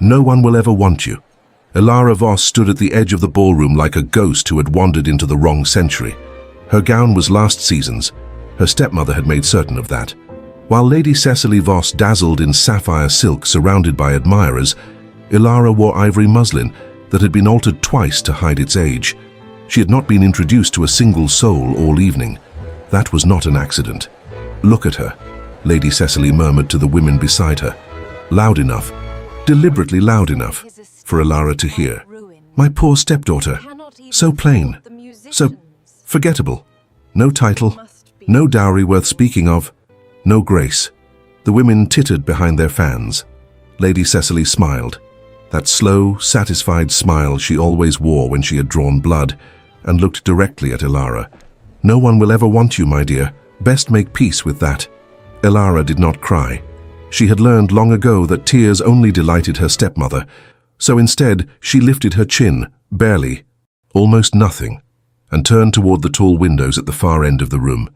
No one will ever want you. Ilara Voss stood at the edge of the ballroom like a ghost who had wandered into the wrong century. Her gown was last season's. Her stepmother had made certain of that. While Lady Cecily Voss dazzled in sapphire silk surrounded by admirers, Ilara wore ivory muslin that had been altered twice to hide its age. She had not been introduced to a single soul all evening. That was not an accident. "Look at her," Lady Cecily murmured to the women beside her. Loud enough, deliberately loud enough, for Ilara to hear. "My poor stepdaughter. So plain. So forgettable. No title. No dowry worth speaking of. No grace." The women tittered behind their fans. Lady Cecily smiled. That slow, satisfied smile she always wore when she had drawn blood, and looked directly at Ilara. "No one will ever want you, my dear. Best make peace with that." Ilara did not cry. She had learned long ago that tears only delighted her stepmother, so instead she lifted her chin, barely, almost nothing, and turned toward the tall windows at the far end of the room.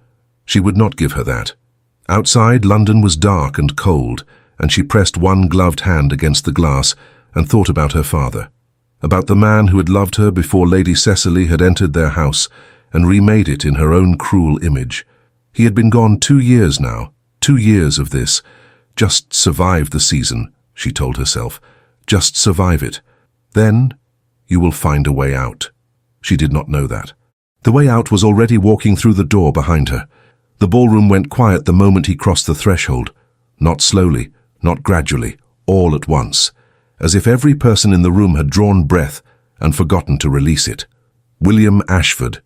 She would not give her that. Outside, London was dark and cold, and she pressed one gloved hand against the glass and thought about her father, about the man who had loved her before Lady Cecily had entered their house and remade it in her own cruel image. He had been gone 2 years now, 2 years of this. Just survive the season, she told herself. Just survive it. Then you will find a way out. She did not know that. The way out was already walking through the door behind her. The ballroom went quiet the moment he crossed the threshold. Not slowly, not gradually, all at once, as if every person in the room had drawn breath and forgotten to release it. William Ashford,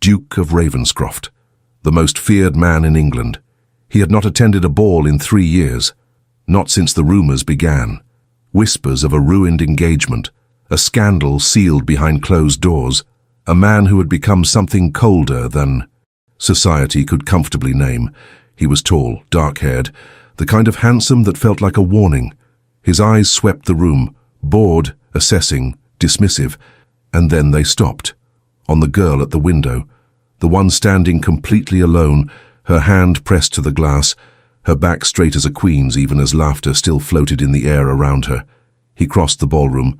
Duke of Ravenscroft, the most feared man in England. He had not attended a ball in 3 years, not since the rumours began. Whispers of a ruined engagement, a scandal sealed behind closed doors, a man who had become something colder than society could comfortably name. He was tall, dark-haired, the kind of handsome that felt like a warning. His eyes swept the room, bored, assessing, dismissive, and then they stopped. On the girl at the window, the one standing completely alone, her hand pressed to the glass, her back straight as a queen's even as laughter still floated in the air around her. He crossed the ballroom.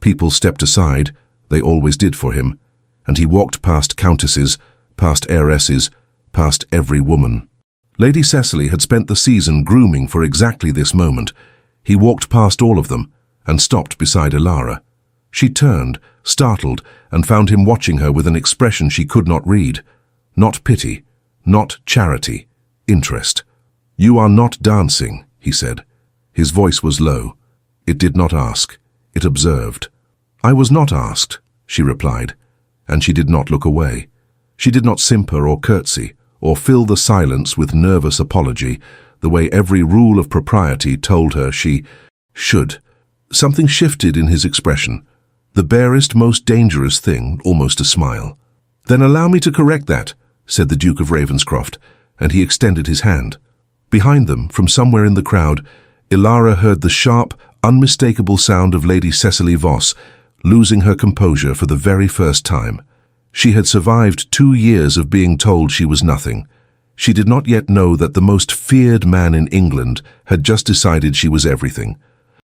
People stepped aside, they always did for him, and he walked past countesses, past heiresses, past every woman. Lady Cecily had spent the season grooming for exactly this moment. He walked past all of them and stopped beside Ilara. She turned, startled, and found him watching her with an expression she could not read. Not pity, not charity, interest. "You are not dancing," he said. His voice was low. It did not ask, it observed. "I was not asked," she replied, and she did not look away. She did not simper or curtsy, or fill the silence with nervous apology, the way every rule of propriety told her she should. Something shifted in his expression. The barest, most dangerous thing, almost a smile. "Then allow me to correct that," said the Duke of Ravenscroft, and he extended his hand. Behind them, from somewhere in the crowd, Ilara heard the sharp, unmistakable sound of Lady Cecily Voss, losing her composure for the very first time. She had survived 2 years of being told she was nothing. She did not yet know that the most feared man in England had just decided she was everything.